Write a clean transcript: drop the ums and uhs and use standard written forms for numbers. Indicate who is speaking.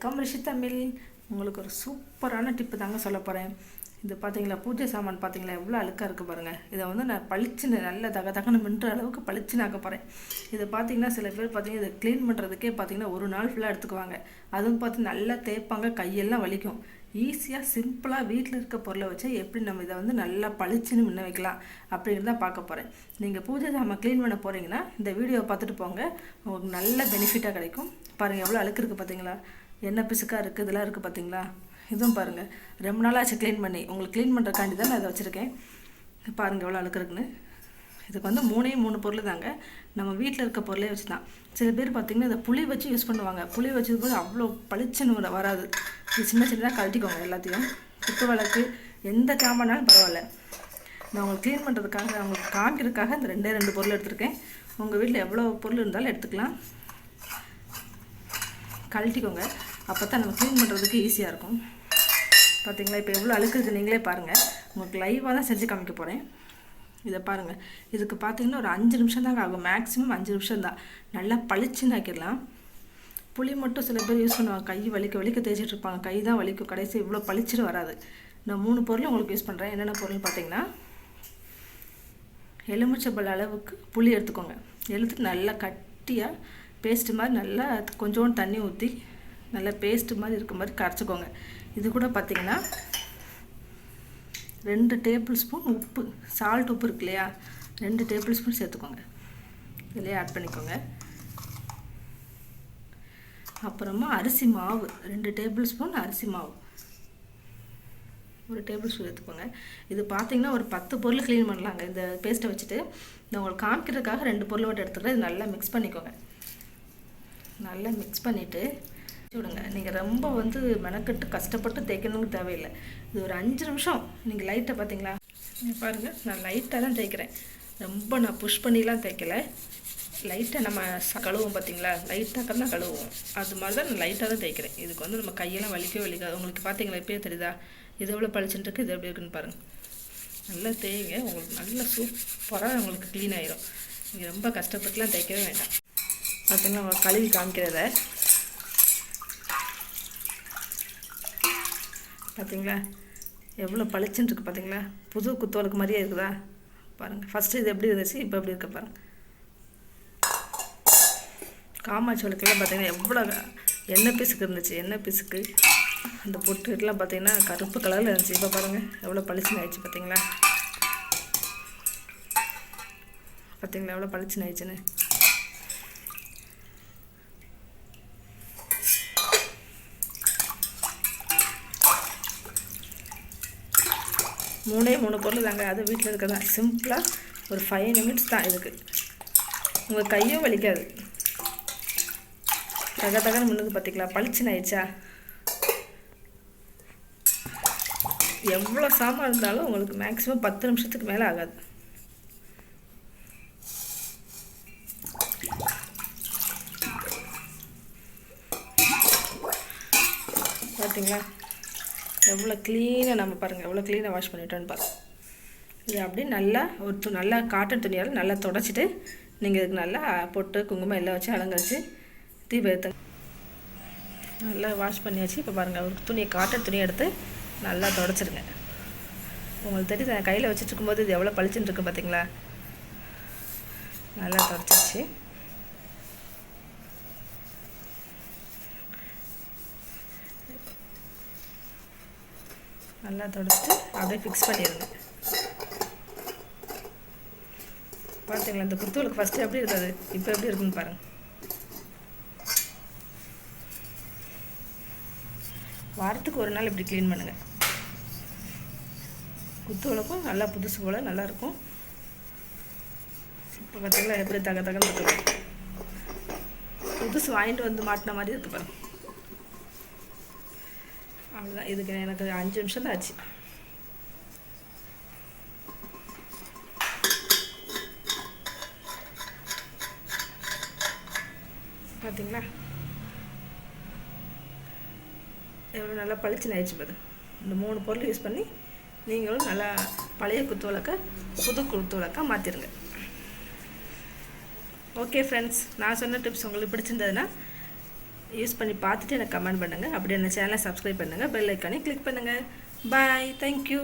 Speaker 1: Welcome ரிஷி தமிழ். உங்களுக்கு ஒரு சூப்பரான டிப்பு தாங்க சொல்ல போகிறேன். இது பார்த்தீங்களா, பூஜை சாமான் பார்த்தீங்களா எவ்வளோ அழுக்காக இருக்குது பாருங்கள். இதை வந்து நான் பளிச்சுன்னு நல்ல தகன்னு மின்ற அளவுக்கு பளிச்சுன்னு ஆக்க போகிறேன். இதை பார்த்தீங்கன்னா சில பேர் பார்த்தீங்கன்னா இதை க்ளீன் பண்ணுறதுக்கே பார்த்தீங்கன்னா ஒரு நாள் ஃபுல்லாக எடுத்துக்குவாங்க. அதுவும் பார்த்து நல்லா தேய்ப்பாங்க, கையெல்லாம் வலிக்கும். ஈஸியாக சிம்பிளாக வீட்டில் இருக்க பொருளை வச்சு எப்படி நம்ம இதை வந்து நல்லா பளிச்சுன்னு முன்ன வைக்கலாம் அப்படின்னு தான் பார்க்க போகிறேன். நீங்கள் பூஜை சாமான் க்ளீன் பண்ண போகிறீங்கன்னா இந்த வீடியோவை பார்த்துட்டு போங்க, உங்களுக்கு நல்ல பெனிஃபிட்டாக கிடைக்கும். பாருங்கள் எவ்வளோ அழுக்கு இருக்குது பார்த்தீங்களா, என்ன பிசுக்காக இருக்குது, இதெல்லாம் இருக்குது பார்த்தீங்களா. இதுவும் பாருங்கள் ரொம்ப நாளாச்சு க்ளீன் பண்ணி, உங்களுக்கு க்ளீன் பண்ணுறக்காண்டி தான் நான் இதை வச்சுருக்கேன். பாருங்கள் எவ்வளோ அழுக்கு இருக்குன்னு. இதுக்கு வந்து மூணு பொருள் தாங்க, நம்ம வீட்டில் இருக்க பொருளே வச்சு தான். சில பேர் பார்த்திங்கன்னா இதை புளி வச்சு யூஸ் பண்ணுவாங்க. புளி வச்சது போது அவ்வளோ பளிச்சுன்னு வராது. இது சின்னதாக கழட்டிக்கோங்க எல்லாத்தையும். குத்து விளக்கு எந்த சாமானாலும் பரவாயில்ல. நான் உங்களுக்கு க்ளீன் பண்ணுறதுக்காக, நான் உங்களுக்கு காமிக்கிறதுக்காக இந்த ரெண்டு பொருள் எடுத்துருக்கேன். உங்கள் வீட்டில் எவ்வளோ பொருள் இருந்தாலும் எடுத்துக்கலாம். கழட்டிக்கோங்க, அப்போ தான் நம்ம க்ளீன் பண்ணுறதுக்கு ஈஸியாக இருக்கும். பார்த்திங்களா, இப்போ எவ்வளோ அழுக்கு இருக்குது நீங்களே பாருங்கள். உங்களுக்கு லைவாக தான் செஞ்சு காமிக்க போகிறேன். இதை பாருங்கள், இதுக்கு பார்த்திங்கன்னா ஒரு 5 நிமிஷம் தாங்க ஆகும், மேக்ஸிமம் 5 நிமிஷம் தான். நல்லா பளிச்சுன்னு ஆக்கிடலாம். புளி மட்டும் சில பேர் யூஸ் பண்ணுவாங்க, கை வலிக்க தேய்ச்சிட்டு இருப்பாங்க, கை தான் வலிக்கும், கடைசி இவ்வளோ பளிச்சுன்னு வராது. நான் 3 பொருள் உங்களுக்கு யூஸ் பண்ணுறேன். என்னென்ன பொருள் பார்த்திங்கன்னா, எலுமிச்சம்பழ அளவுக்கு புளி எடுத்துக்கோங்க. எடுத்துட்டு நல்லா கட்டியாக பேஸ்ட்டு மாதிரி நல்லா கொஞ்சோண்டு தண்ணி ஊற்றி நல்லா பேஸ்ட்டு மாதிரி இருக்க மாதிரி கரைச்சிக்கோங்க. இது கூட பார்த்திங்கன்னா 2 டேபிள் ஸ்பூன் உப்பு, சால்ட் உப்பு இருக்கு இல்லையா, 2 டேபிள் ஸ்பூன் சேர்த்துக்கோங்க. இதிலே ஆட் பண்ணிக்கோங்க. அப்புறமா அரிசி மாவு 2 டேபிள் ஸ்பூன் அரிசி மாவு, 1 டேபிள் ஸ்பூன் எடுத்துக்கோங்க. இது பார்த்திங்கன்னா ஒரு 10 பொருள் க்ளீன் பண்ணலாங்க இந்த பேஸ்ட்டை வச்சுட்டு. நான் உங்களுக்கு காமிக்கிறதுக்காக 2 பொருள் மட்டும் எடுத்துக்கிறேன். இது நல்லா மிக்ஸ் பண்ணிக்கோங்க. நல்லா மிக்ஸ் பண்ணிவிட்டு விடுங்க. நீங்கள் ரொம்ப வந்து மெனக்கட்டு கஷ்டப்பட்டு தேய்க்கணும்னு தேவையில்லை. இது ஒரு 5 நிமிஷம் நீங்கள் லைட்டை பார்த்தீங்களா, பாருங்கள் நான் லைட்டாக தான் தேய்க்கிறேன். ரொம்ப நான் புஷ் பண்ணிலாம் தேய்க்கலை. லைட்டாக நம்ம கழுவோம் பார்த்தீங்களா, லைட்டாக தான் கழுவுவோம், அது மாதிரி தான் நான் லைட்டாக தான் தேய்க்கிறேன். இதுக்கு வந்து நம்ம கையெல்லாம் வலிக்காது. உங்களுக்கு பார்த்தீங்களா இப்போயே தெரியுதா இது எவ்வளோ பளிச்சுட்டு இருக்குது, இது எப்படி இருக்குன்னு பாருங்கள். நல்லா தேய்ங்க, உங்களுக்கு நல்லா சூப்பராக உங்களுக்கு க்ளீன் ஆயிரும். நீங்கள் ரொம்ப கஷ்டப்பட்டுலாம் தேய்க்கவே வேண்டாம். பார்த்தீங்கன்னா உங்களுக்கு கழுவி காமிக்கிறத பார்த்தீங்களா எவ்வளோ பளிச்சுன்னு இருக்குது பார்த்தீங்களா, புது குத்தோலுக்கு மாதிரியே இருக்குதா பாருங்கள். ஃபஸ்ட்டு இது எப்படி இருந்துச்சு, இப்போ எப்படி இருக்க பாருங்கள். காமாட்சி விளக்கெல்லாம் பார்த்தீங்கன்னா எவ்வளோ எண்ணெய் பிசுக்கு இருந்துச்சு, எண்ணெய் பிசுக்கு அந்த பொட்டுலாம் பார்த்தீங்கன்னா கருப்பு கலரில் இருந்துச்சு. இப்போ பாருங்கள் எவ்வளோ பளிச்சுன்னு ஆயிடுச்சு பார்த்தீங்களா. பார்த்தீங்களா எவ்வளோ பளிச்சுன்னு ஆயிடுச்சுன்னு. மூணு பொருள் தாங்க, அது வீட்டில் இருக்கிறதான். சிம்பிளாக ஒரு 5 நிமிட்ஸ் தான் இதுக்கு. உங்கள் கையும் வலிக்காது. தகன்னு முன்னுக்கு பார்த்திங்களா பளிச்சுன்னு ஆயிடுச்சா. எவ்வளோ சாமான் இருந்தாலும் உங்களுக்கு மேக்ஸிமம் 10 நிமிஷத்துக்கு மேலே ஆகாது. பார்த்தீங்களா எவ்வளோ க்ளீனாக, நம்ம பாருங்கள் எவ்வளோ க்ளீனாக வாஷ் பண்ணிட்டோன்னு பாருங்கள். இது அப்படி நல்லா நல்லா காட்டன் துணியால் நல்லா தொடச்சிட்டு நீங்கள் இதுக்கு நல்லா பொட்டு குங்குமம் எல்லாம் வச்சு அலங்கரித்து தீபம் ஏற்றுங்க. நல்லா வாஷ் பண்ணியாச்சு. இப்போ பாருங்கள் ஒரு துணியை காட்டன் துணியை எடுத்து நல்லா தொடச்சிருங்க. உங்களுக்கு தெரியுது நான் கையில் வச்சுட்டு இருக்கும்போது இது எவ்வளோ பளிச்சுன்னு இருக்குது பார்த்தீங்களா. நல்லா தொடச்சிச்சு. நல்லா தொடச்சிட்டு அப்படியே ஃபிக்ஸ் பண்ணிடுங்க. பார்த்தீங்களா இந்த குத்துவலுக்கு ஃபஸ்ட்டு எப்படி இருந்தது, இப்போ எப்படி இருக்குன்னு பாருங்கள். வாரத்துக்கு ஒரு நாள் இப்படி க்ளீன் பண்ணுங்கள். குத்துவலுக்கும் நல்லா புதுசு போல் நல்லாயிருக்கும். இப்போ பார்த்தீங்களா எப்படி தகன்னு இருக்குது, புதுசு வாங்கிட்டு வந்து மாட்டின மாதிரி இருக்குது பாருங்கள். அவ்வளோதான். இதுக்கு எனக்கு 5 நிமிஷம் தான் ஆச்சு. பார்த்தீங்களா எவ்வளோ நல்லா பளிச்சுன்னு ஆயிடுச்சு பாரு. இந்த 3 பொருள் யூஸ் பண்ணி நீங்களும் நல்லா பழைய குத்து விளக்க புது குத்து விளக்க மாற்றிடுங்க. ஓகே ஃப்ரெண்ட்ஸ், நான் சொன்ன டிப்ஸ் உங்களுக்கு பிடிச்சிருந்ததுன்னா யூஸ் பண்ணி பார்த்துட்டு எனக்கு கமெண்ட் பண்ணுங்கள். அப்படி என்ன சேனலை சப்ஸ்கிரைப் பண்ணுங்கள், பெல் ஐக்கானே கிளிக் பண்ணுங்கள். பாய், தேங்க்யூ.